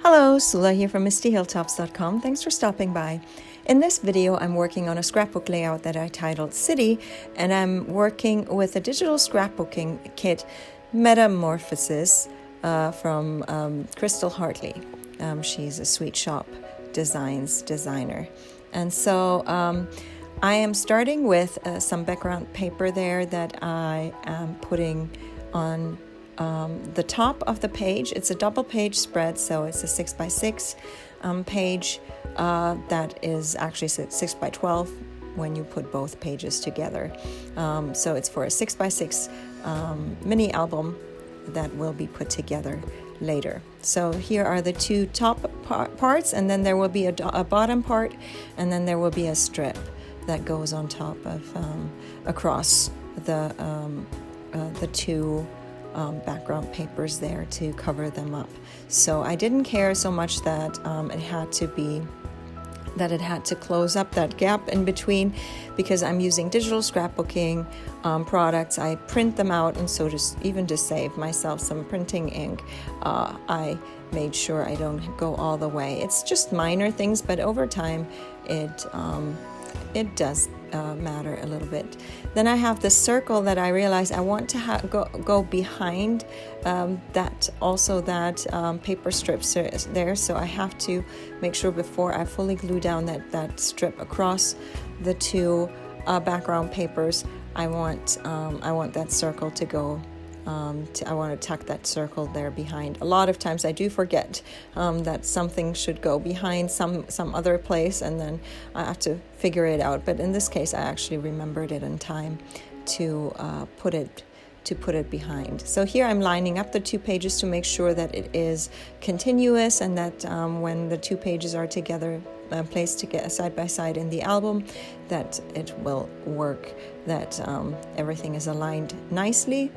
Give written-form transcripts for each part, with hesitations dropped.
Hello, Sula here from MistyHilltops.com. Thanks for stopping by. In this video, I'm working on a scrapbook layout that I titled City, and I'm working with a digital scrapbooking kit, Metamorphosis, from Krystal Hartley. She's a Sweetshoppe designer. And so I am starting with some background paper there that I am putting on the top of the page. It's a double page spread, so it's a 6x6 page that is actually 6x12 when you put both pages together. So it's for a 6x6 mini album that will be put together later. So here are the two top parts, and then there will be a bottom part, and then there will be a strip that goes on top of across the two background papers there to cover them up. So I didn't care so much that it had to close up that gap in between, because I'm using digital scrapbooking products. I print them out, and so even to save myself some printing ink, I made sure I don't go all the way. It's just minor things, but over time it does matter a little bit. Then I have the circle that I realize I want to go behind that paper strips there. So I have to make sure before I fully glue down that strip across the two background papers, I want that circle to go. I want to tuck that circle there behind. A lot of times I do forget that something should go behind some other place, and then I have to figure it out. But in this case, I actually remembered it in time to put it behind. So here I'm lining up the two pages to make sure that it is continuous, and that when the two pages are together, placed together side by side in the album, that it will work, that everything is aligned nicely.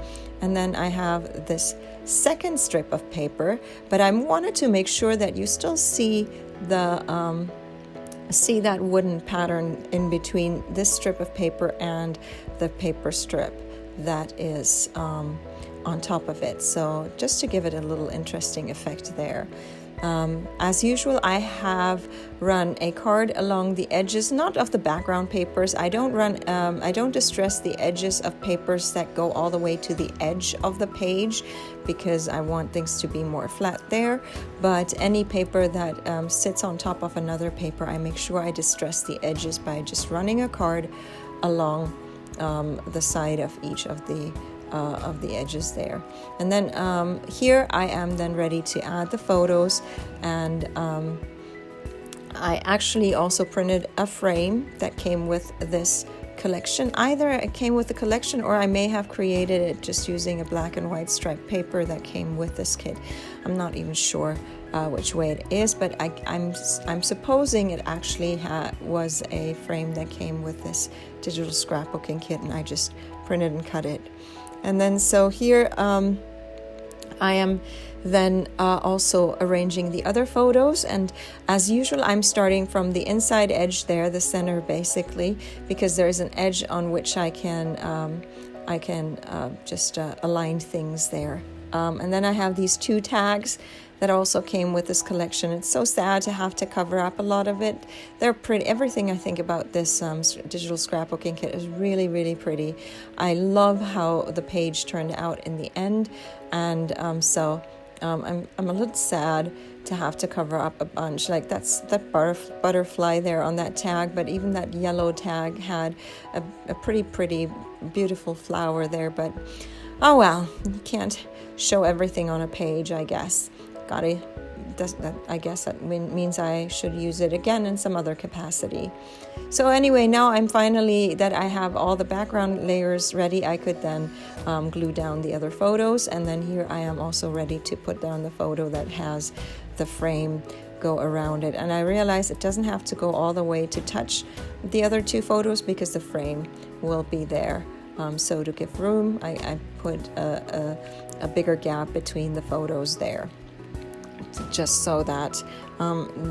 And then I have this second strip of paper, but I wanted to make sure that you still see that wooden pattern in between this strip of paper and the paper strip that is on top of it. So just to give it a little interesting effect there. As usual, I have run a card along the edges, not of the background papers. I don't distress the edges of papers that go all the way to the edge of the page, because I want things to be more flat there. But any paper that sits on top of another paper, I make sure I distress the edges by just running a card along the side of each of the edges there. And then here I am then ready to add the photos, and I actually also printed a frame that came with this collection. Either it came with the collection, or I may have created it just using a black and white striped paper that came with this kit. I'm not even sure which way it is, but I'm supposing it actually was a frame that came with this digital scrapbooking kit, and I just printed and cut it. And then so here I am then also arranging the other photos, and as usual I'm starting from the inside edge there, the center basically, because there is an edge on which I can just align things there. And then I have these two tags that also came with this collection. It's so sad to have to cover up a lot of it. They're pretty. Everything I think about this digital scrapbooking kit is really, really pretty. I love how the page turned out in the end, and so I'm a little sad to have to cover up a bunch. Like that butterfly there on that tag, but even that yellow tag had a pretty beautiful flower there. But oh well, you can't show everything on a page, I guess. I guess that means I should use it again in some other capacity. So anyway, now I'm finally that I have all the background layers ready, I could then glue down the other photos, and then here I am also ready to put down the photo that has the frame go around it. And I realize it doesn't have to go all the way to touch the other two photos, because the frame will be there. So to give room, I put a bigger gap between the photos there, just so that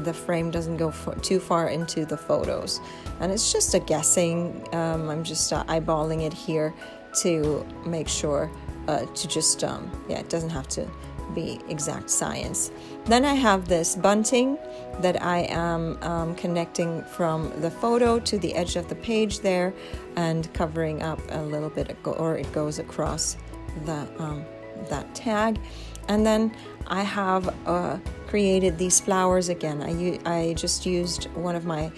the frame doesn't go too far into the photos. And it's just a guessing. I'm just eyeballing it here to make sure it doesn't have to be exact science. Then I have this bunting that I am connecting from the photo to the edge of the page there and covering up a little bit, or it goes across that tag. And then I have created these flowers again. I just used one of my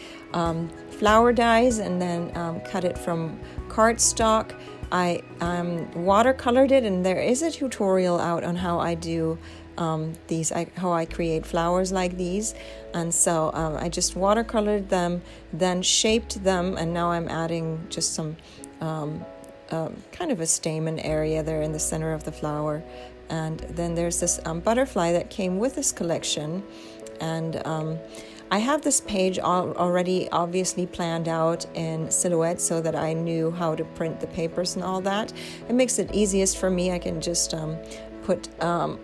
flower dies and then cut it from cardstock. I watercolored it, and there is a tutorial out on how I do how I create flowers like these. And so I just watercolored them, then shaped them, and now I'm adding just some kind of a stamen area there in the center of the flower. And then there's this butterfly that came with this collection. And I have this page already obviously planned out in Silhouette so that I knew how to print the papers and all that. It makes it easiest for me. I can just put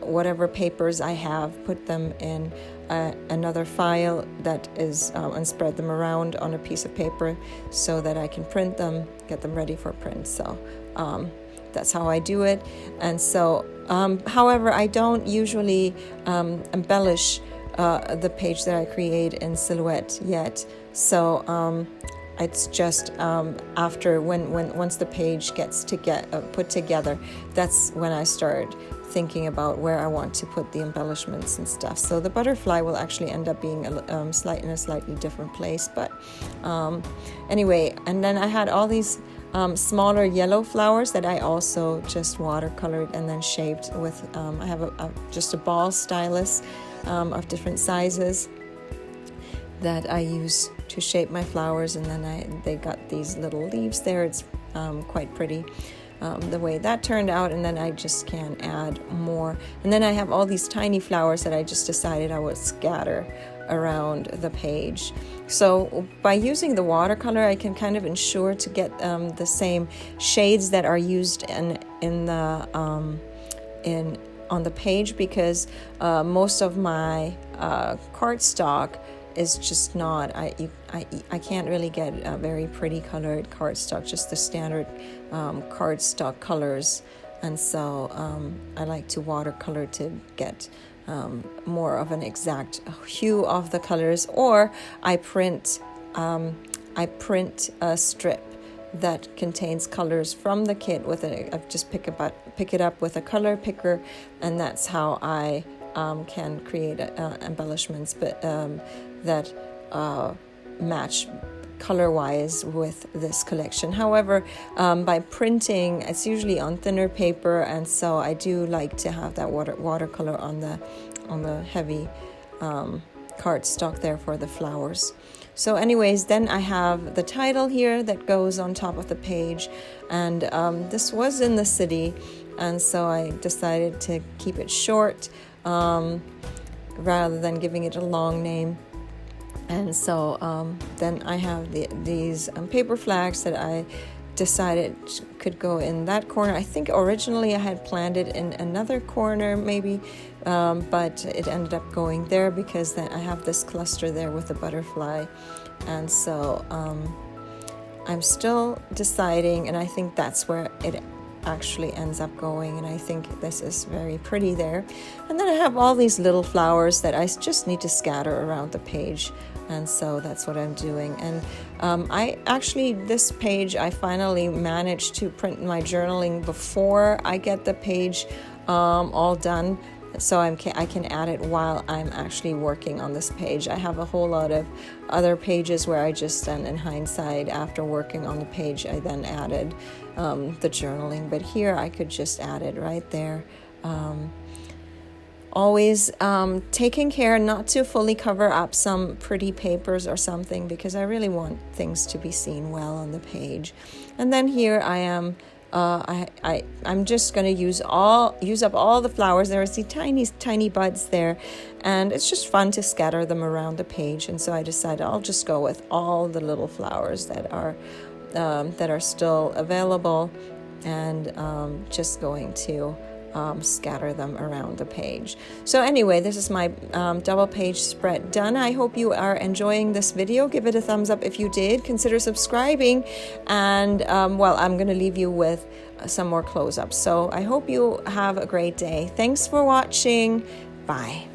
whatever papers I have, put them in another file that is, and spread them around on a piece of paper so that I can print them, get them ready for print. So that's how I do it. And so, however, I don't usually embellish the page that I create in Silhouette yet. So it's just after once the page gets put together, that's when I start thinking about where I want to put the embellishments and stuff. So the butterfly will actually end up being in a slightly different place. But anyway, and then I had all these smaller yellow flowers that I also just watercolored and then shaped with. I have just a ball stylus of different sizes that I use to shape my flowers, and then they got these little leaves there. It's quite pretty the way that turned out, and then I just can add more. And then I have all these tiny flowers that I just decided I would scatter around the page. So by using the watercolor, I can kind of ensure to get the same shades that are used on the page, because most of my cardstock is just not, I can't really get a very pretty colored cardstock, just the standard cardstock colors. And so I like to watercolor to get more of an exact hue of the colors, or I print a strip that contains colors from the kit I just pick it up with a color picker, and that's how I can create embellishments, but that match color-wise with this collection. However, by printing, it's usually on thinner paper, and so I do like to have that watercolor on the heavy cardstock there for the flowers. So anyways, then I have the title here that goes on top of the page, and this was in the city, and so I decided to keep it short rather than giving it a long name. And so then I have these paper flags that I decided could go in that corner. I think originally I had planned it in another corner maybe, but it ended up going there because then I have this cluster there with the butterfly. And so I'm still deciding, and I think that's where it actually ends up going, and I think this is very pretty there. And then I have all these little flowers that I just need to scatter around the page, and so that's what I'm doing. And this page I finally managed to print my journaling before I get the page all done, so I can add it while I'm actually working on this page. I have a whole lot of other pages where I just then, in hindsight, after working on the page, I then added the journaling. But here I could just add it right there. Always taking care not to fully cover up some pretty papers or something, because I really want things to be seen well on the page. And then here I am. I'm just going to use up all the flowers. There's the tiny buds there, and it's just fun to scatter them around the page. And so I decided I'll just go with all the little flowers that are still available, and just going to scatter them around the page. So anyway, this is my double page spread done. I hope you are enjoying this video. Give it a thumbs up if you did. Consider subscribing, and well, I'm going to leave you with some more close-ups. So I hope you have a great day. Thanks for watching. Bye.